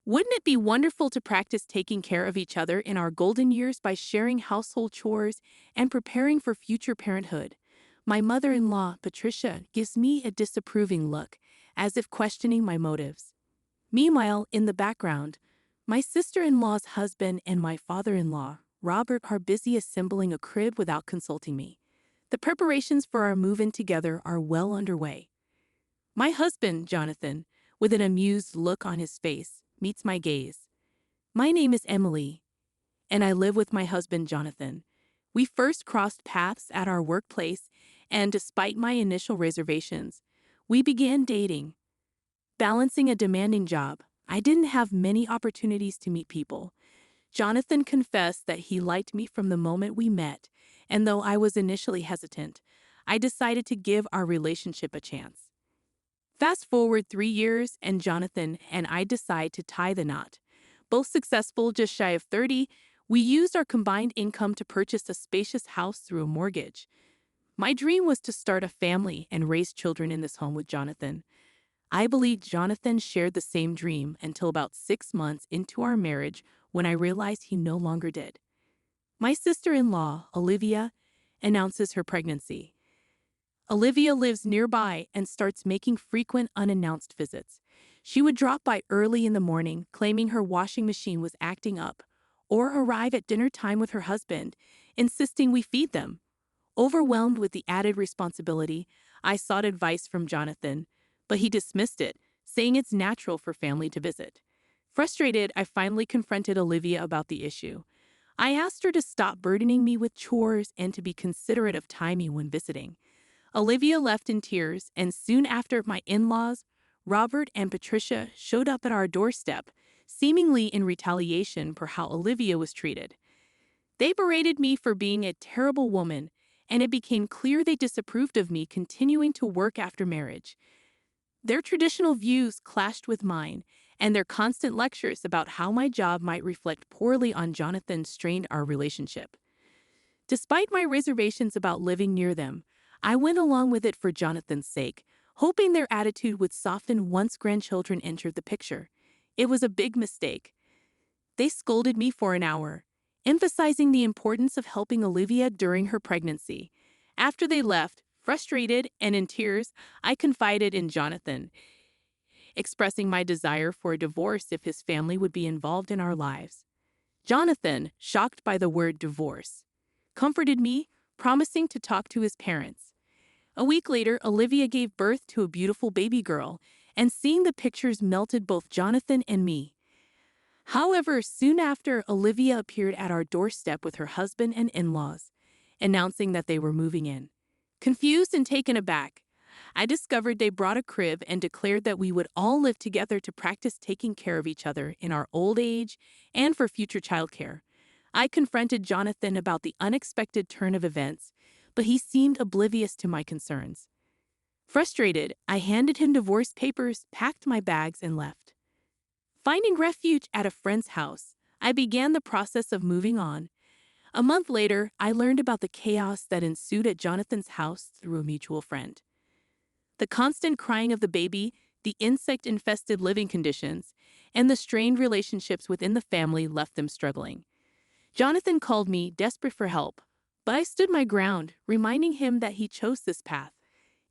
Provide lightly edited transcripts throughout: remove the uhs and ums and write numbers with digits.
Wouldn't it be wonderful to practice taking care of each other in our golden years by sharing household chores and preparing for future parenthood? My mother-in-law, Patricia, gives me a disapproving look, as if questioning my motives. Meanwhile, in the background, my sister-in-law's husband and my father-in-law, Robert, are busy assembling a crib without consulting me. The preparations for our move-in together are well underway. My husband, Jonathan, with an amused look on his face, meets my gaze. My name is Emily, and I live with my husband, Jonathan. We first crossed paths at our workplace, and despite my initial reservations, we began dating. Balancing a demanding job, I didn't have many opportunities to meet people. Jonathan confessed that he liked me from the moment we met, and though I was initially hesitant, I decided to give our relationship a chance. Fast forward 3 years, and Jonathan and I decide to tie the knot. Both successful, just shy of 30, we used our combined income to purchase a spacious house through a mortgage. My dream was to start a family and raise children in this home with Jonathan. I believed Jonathan shared the same dream until about 6 months into our marriage when I realized he no longer did. My sister-in-law, Olivia, announces her pregnancy. Olivia lives nearby and starts making frequent unannounced visits. She would drop by early in the morning, claiming her washing machine was acting up, or arrive at dinner time with her husband, insisting we feed them. Overwhelmed with the added responsibility, I sought advice from Jonathan, but he dismissed it, saying it's natural for family to visit. Frustrated, I finally confronted Olivia about the issue. I asked her to stop burdening me with chores and to be considerate of timing when visiting. Olivia left in tears, and soon after, my in-laws, Robert and Patricia, showed up at our doorstep, seemingly in retaliation for how Olivia was treated. They berated me for being a terrible woman, and it became clear they disapproved of me continuing to work after marriage. Their traditional views clashed with mine, and their constant lectures about how my job might reflect poorly on Jonathan strained our relationship. Despite my reservations about living near them, I went along with it for Jonathan's sake, hoping their attitude would soften once grandchildren entered the picture. It was a big mistake. They scolded me for an hour, emphasizing the importance of helping Olivia during her pregnancy. After they left, frustrated and in tears, I confided in Jonathan, expressing my desire for a divorce if his family would be involved in our lives. Jonathan, shocked by the word divorce, comforted me, promising to talk to his parents. A week later, Olivia gave birth to a beautiful baby girl, and seeing the pictures melted both Jonathan and me. However, soon after, Olivia appeared at our doorstep with her husband and in-laws, announcing that they were moving in. Confused and taken aback, I discovered they brought a crib and declared that we would all live together to practice taking care of each other in our old age and for future childcare. I confronted Jonathan about the unexpected turn of events, but he seemed oblivious to my concerns. Frustrated, I handed him divorce papers, packed my bags, and left. Finding refuge at a friend's house, I began the process of moving on. A month later, I learned about the chaos that ensued at Jonathan's house through a mutual friend. The constant crying of the baby, the insect-infested living conditions, and the strained relationships within the family left them struggling. Jonathan called me, desperate for help, but I stood my ground, reminding him that he chose this path.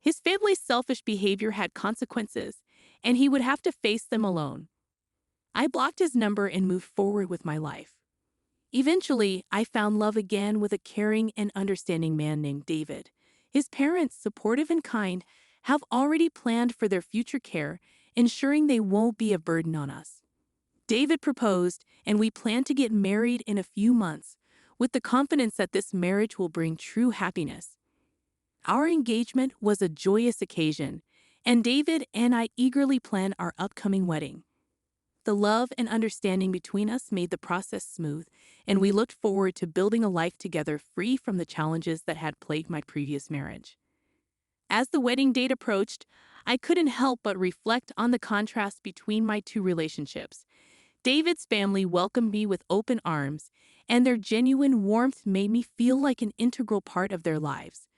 His family's selfish behavior had consequences, and he would have to face them alone. I blocked his number and moved forward with my life. Eventually, I found love again with a caring and understanding man named David. His parents, supportive and kind, have already planned for their future care, ensuring they won't be a burden on us. David proposed, and we plan to get married in a few months, with the confidence that this marriage will bring true happiness. Our engagement was a joyous occasion, and David and I eagerly plan our upcoming wedding. The love and understanding between us made the process smooth, and we looked forward to building a life together free from the challenges that had plagued my previous marriage. As the wedding date approached, I couldn't help but reflect on the contrast between my two relationships. David's family welcomed me with open arms, and their genuine warmth made me feel like an integral part of their lives.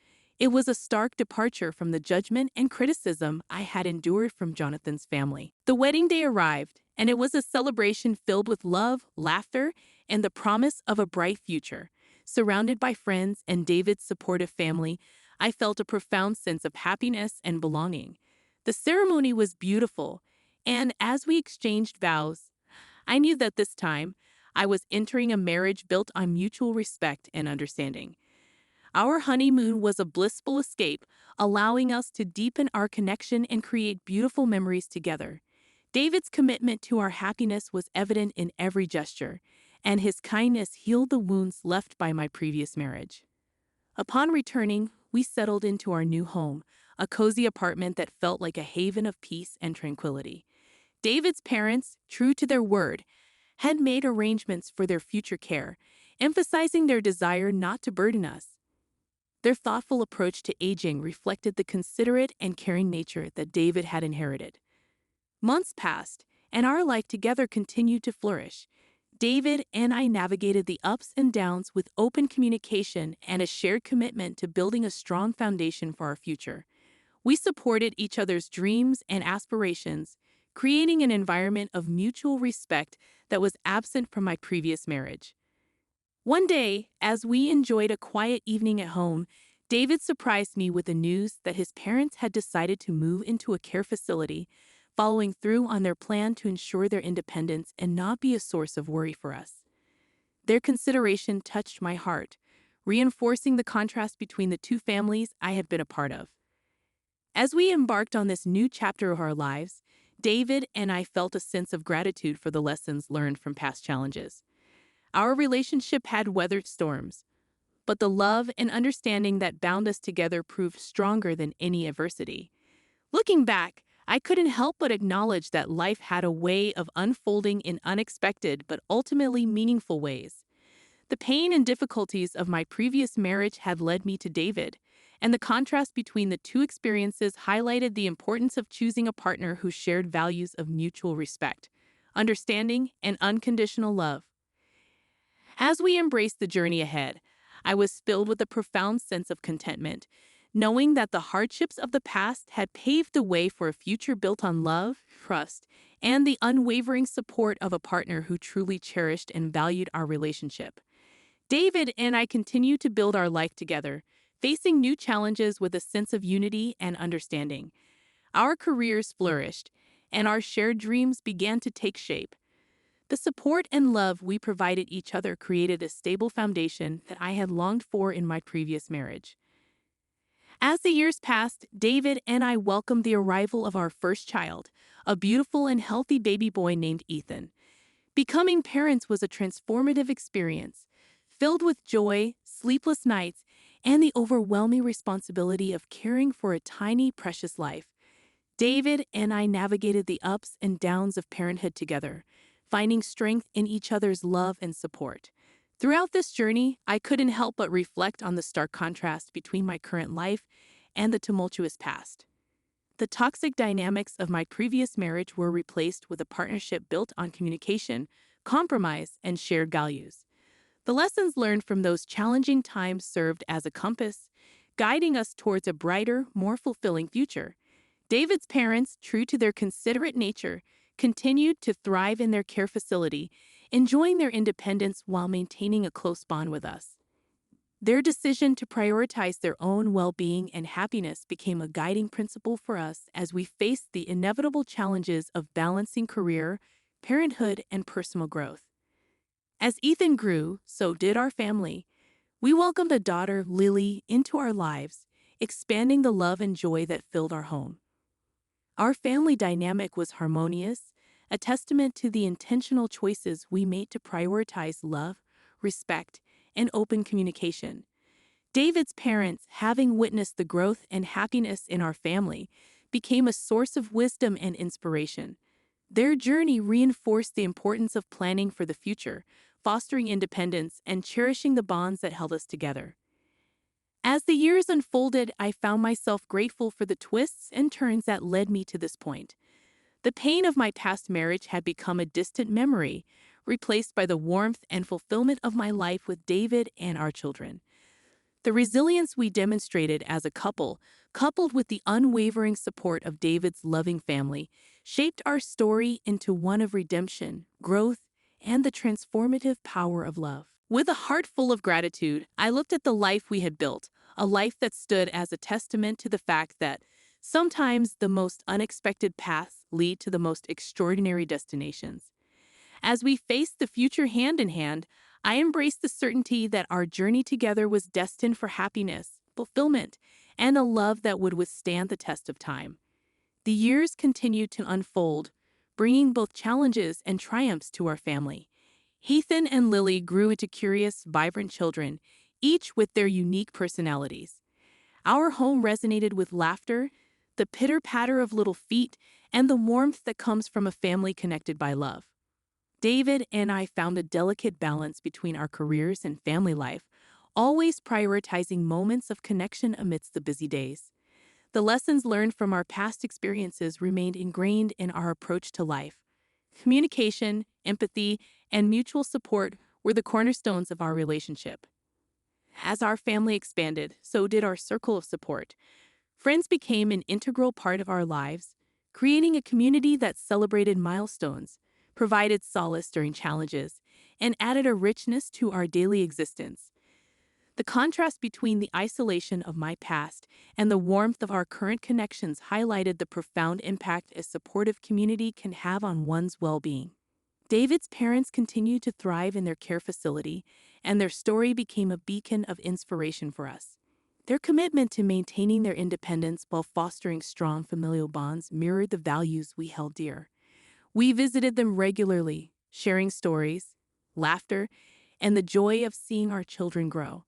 It was a stark departure from the judgment and criticism I had endured from Jonathan's family. The wedding day arrived, and it was a celebration filled with love, laughter, and the promise of a bright future. Surrounded by friends and David's supportive family, I felt a profound sense of happiness and belonging. The ceremony was beautiful, and as we exchanged vows, I knew that this time I was entering a marriage built on mutual respect and understanding. Our honeymoon was a blissful escape, allowing us to deepen our connection and create beautiful memories together. David's commitment to our happiness was evident in every gesture, and his kindness healed the wounds left by my previous marriage. Upon returning, we settled into our new home, a cozy apartment that felt like a haven of peace and tranquility. David's parents, true to their word, had made arrangements for their future care, emphasizing their desire not to burden us. Their thoughtful approach to aging reflected the considerate and caring nature that David had inherited. Months passed, and our life together continued to flourish. David and I navigated the ups and downs with open communication and a shared commitment to building a strong foundation for our future. We supported each other's dreams and aspirations, creating an environment of mutual respect that was absent from my previous marriage. One day, as we enjoyed a quiet evening at home, David surprised me with the news that his parents had decided to move into a care facility, following through on their plan to ensure their independence and not be a source of worry for us. Their consideration touched my heart, reinforcing the contrast between the two families I had been a part of. As we embarked on this new chapter of our lives, David and I felt a sense of gratitude for the lessons learned from past challenges. Our relationship had weathered storms, but the love and understanding that bound us together proved stronger than any adversity. Looking back, I couldn't help but acknowledge that life had a way of unfolding in unexpected but ultimately meaningful ways. The pain and difficulties of my previous marriage had led me to David, and the contrast between the two experiences highlighted the importance of choosing a partner who shared values of mutual respect, understanding, and unconditional love. As we embraced the journey ahead, I was filled with a profound sense of contentment, knowing that the hardships of the past had paved the way for a future built on love, trust, and the unwavering support of a partner who truly cherished and valued our relationship. David and I continued to build our life together, facing new challenges with a sense of unity and understanding. Our careers flourished, and our shared dreams began to take shape. The support and love we provided each other created a stable foundation that I had longed for in my previous marriage. As the years passed, David and I welcomed the arrival of our first child, a beautiful and healthy baby boy named Ethan. Becoming parents was a transformative experience, filled with joy, sleepless nights, and the overwhelming responsibility of caring for a tiny, precious life. David and I navigated the ups and downs of parenthood together, finding strength in each other's love and support. Throughout this journey, I couldn't help but reflect on the stark contrast between my current life and the tumultuous past. The toxic dynamics of my previous marriage were replaced with a partnership built on communication, compromise, and shared values. The lessons learned from those challenging times served as a compass, guiding us towards a brighter, more fulfilling future. David's parents, true to their considerate nature, continued to thrive in their care facility, enjoying their independence while maintaining a close bond with us. Their decision to prioritize their own well-being and happiness became a guiding principle for us as we faced the inevitable challenges of balancing career, parenthood, and personal growth. As Ethan grew, so did our family. We welcomed a daughter, Lily, into our lives, expanding the love and joy that filled our home. Our family dynamic was harmonious, a testament to the intentional choices we made to prioritize love, respect, and open communication. David's parents, having witnessed the growth and happiness in our family, became a source of wisdom and inspiration. Their journey reinforced the importance of planning for the future, fostering independence, and cherishing the bonds that held us together. As the years unfolded, I found myself grateful for the twists and turns that led me to this point. The pain of my past marriage had become a distant memory, replaced by the warmth and fulfillment of my life with David and our children. The resilience we demonstrated as a couple, coupled with the unwavering support of David's loving family, shaped our story into one of redemption, growth, and the transformative power of love. With a heart full of gratitude, I looked at the life we had built, a life that stood as a testament to the fact that sometimes the most unexpected paths lead to the most extraordinary destinations. As we faced the future hand in hand, I embraced the certainty that our journey together was destined for happiness, fulfillment, and a love that would withstand the test of time. The years continued to unfold, bringing both challenges and triumphs to our family. Ethan and Lily grew into curious, vibrant children, each with their unique personalities. Our home resonated with laughter, the pitter-patter of little feet, and the warmth that comes from a family connected by love. David and I found a delicate balance between our careers and family life, always prioritizing moments of connection amidst the busy days. The lessons learned from our past experiences remained ingrained in our approach to life. Communication, empathy, and mutual support were the cornerstones of our relationship. As our family expanded, so did our circle of support. Friends became an integral part of our lives, creating a community that celebrated milestones, provided solace during challenges, and added a richness to our daily existence. The contrast between the isolation of my past and the warmth of our current connections highlighted the profound impact a supportive community can have on one's well-being. David's parents continued to thrive in their care facility, and their story became a beacon of inspiration for us. Their commitment to maintaining their independence while fostering strong familial bonds mirrored the values we held dear. We visited them regularly, sharing stories, laughter, and the joy of seeing our children grow.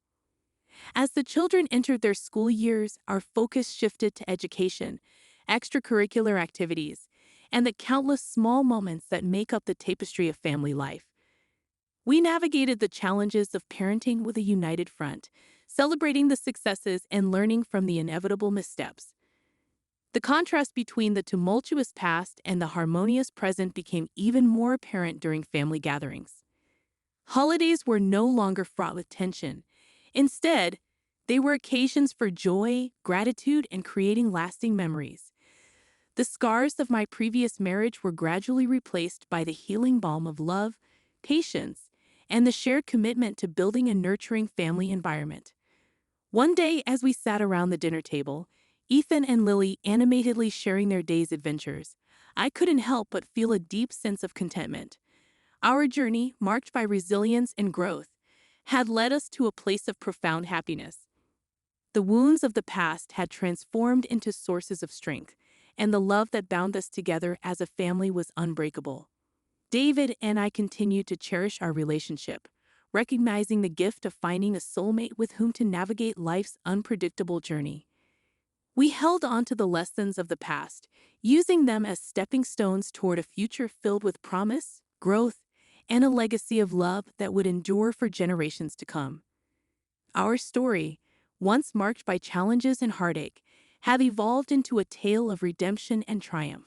As the children entered their school years, our focus shifted to education, extracurricular activities, and the countless small moments that make up the tapestry of family life. We navigated the challenges of parenting with a united front, celebrating the successes and learning from the inevitable missteps. The contrast between the tumultuous past and the harmonious present became even more apparent during family gatherings. Holidays were no longer fraught with tension. Instead, they were occasions for joy, gratitude, and creating lasting memories. The scars of my previous marriage were gradually replaced by the healing balm of love, patience, and the shared commitment to building a nurturing family environment. One day, as we sat around the dinner table, Ethan and Lily animatedly sharing their day's adventures, I couldn't help but feel a deep sense of contentment. Our journey, marked by resilience and growth, had led us to a place of profound happiness. The wounds of the past had transformed into sources of strength, and the love that bound us together as a family was unbreakable. David and I continued to cherish our relationship, recognizing the gift of finding a soulmate with whom to navigate life's unpredictable journey. We held on to the lessons of the past, using them as stepping stones toward a future filled with promise, growth, and a legacy of love that would endure for generations to come. Our story, once marked by challenges and heartache, have evolved into a tale of redemption and triumph.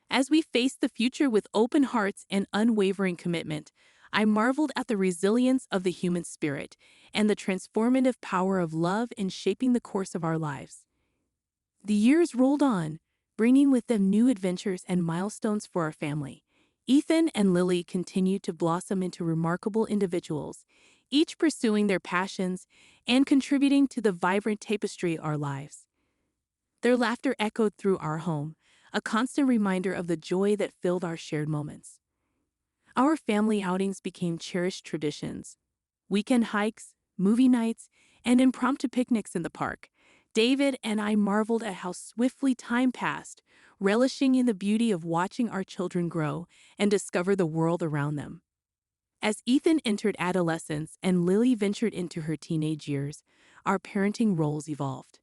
As we face the future with open hearts and unwavering commitment, I marveled at the resilience of the human spirit and the transformative power of love in shaping the course of our lives. The years rolled on, bringing with them new adventures and milestones for our family. Ethan and Lily continued to blossom into remarkable individuals, each pursuing their passions and contributing to the vibrant tapestry of our lives. Their laughter echoed through our home, a constant reminder of the joy that filled our shared moments. Our family outings became cherished traditions. Weekend hikes, movie nights, and impromptu picnics in the park. David and I marveled at how swiftly time passed, relishing in the beauty of watching our children grow and discover the world around them. As Ethan entered adolescence and Lily ventured into her teenage years, our parenting roles evolved.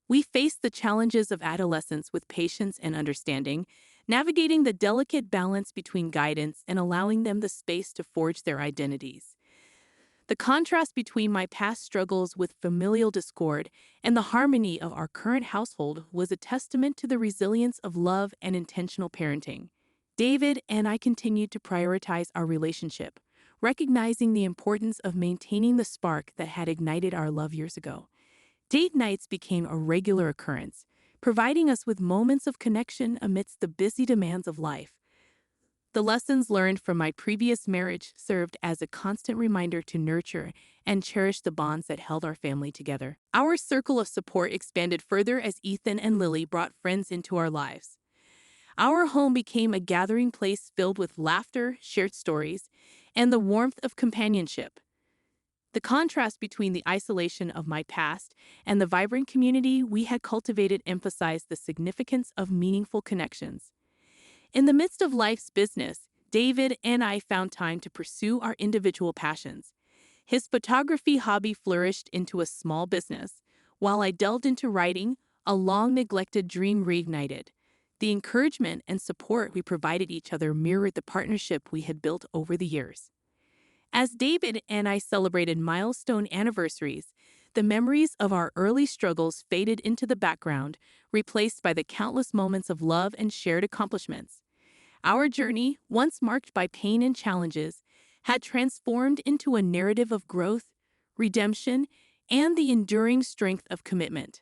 We faced the challenges of adolescence with patience and understanding, navigating the delicate balance between guidance and allowing them the space to forge their identities. The contrast between my past struggles with familial discord and the harmony of our current household was a testament to the resilience of love and intentional parenting. David and I continued to prioritize our relationship, recognizing the importance of maintaining the spark that had ignited our love years ago. Date nights became a regular occurrence, providing us with moments of connection amidst the busy demands of life. The lessons learned from my previous marriage served as a constant reminder to nurture and cherish the bonds that held our family together. Our circle of support expanded further as Ethan and Lily brought friends into our lives. Our home became a gathering place filled with laughter, shared stories, and the warmth of companionship. The contrast between the isolation of my past and the vibrant community we had cultivated emphasized the significance of meaningful connections. In the midst of life's business, David and I found time to pursue our individual passions. His photography hobby flourished into a small business, while I delved into writing, a long-neglected dream reignited. The encouragement and support we provided each other mirrored the partnership we had built over the years. As David and I celebrated milestone anniversaries, the memories of our early struggles faded into the background, replaced by the countless moments of love and shared accomplishments. Our journey, once marked by pain and challenges, had transformed into a narrative of growth, redemption, and the enduring strength of commitment.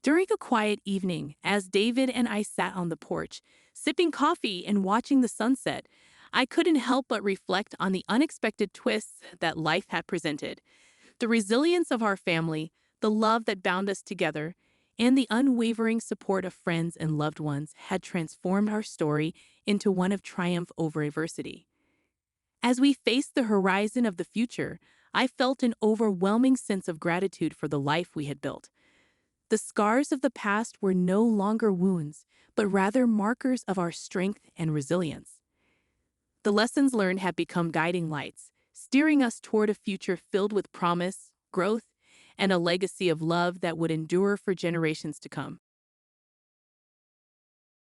During a quiet evening, as David and I sat on the porch, sipping coffee and watching the sunset, I couldn't help but reflect on the unexpected twists that life had presented. The resilience of our family, the love that bound us together, and the unwavering support of friends and loved ones had transformed our story into one of triumph over adversity. As we faced the horizon of the future, I felt an overwhelming sense of gratitude for the life we had built. The scars of the past were no longer wounds, but rather markers of our strength and resilience. The lessons learned had become guiding lights, steering us toward a future filled with promise, growth, and a legacy of love that would endure for generations to come.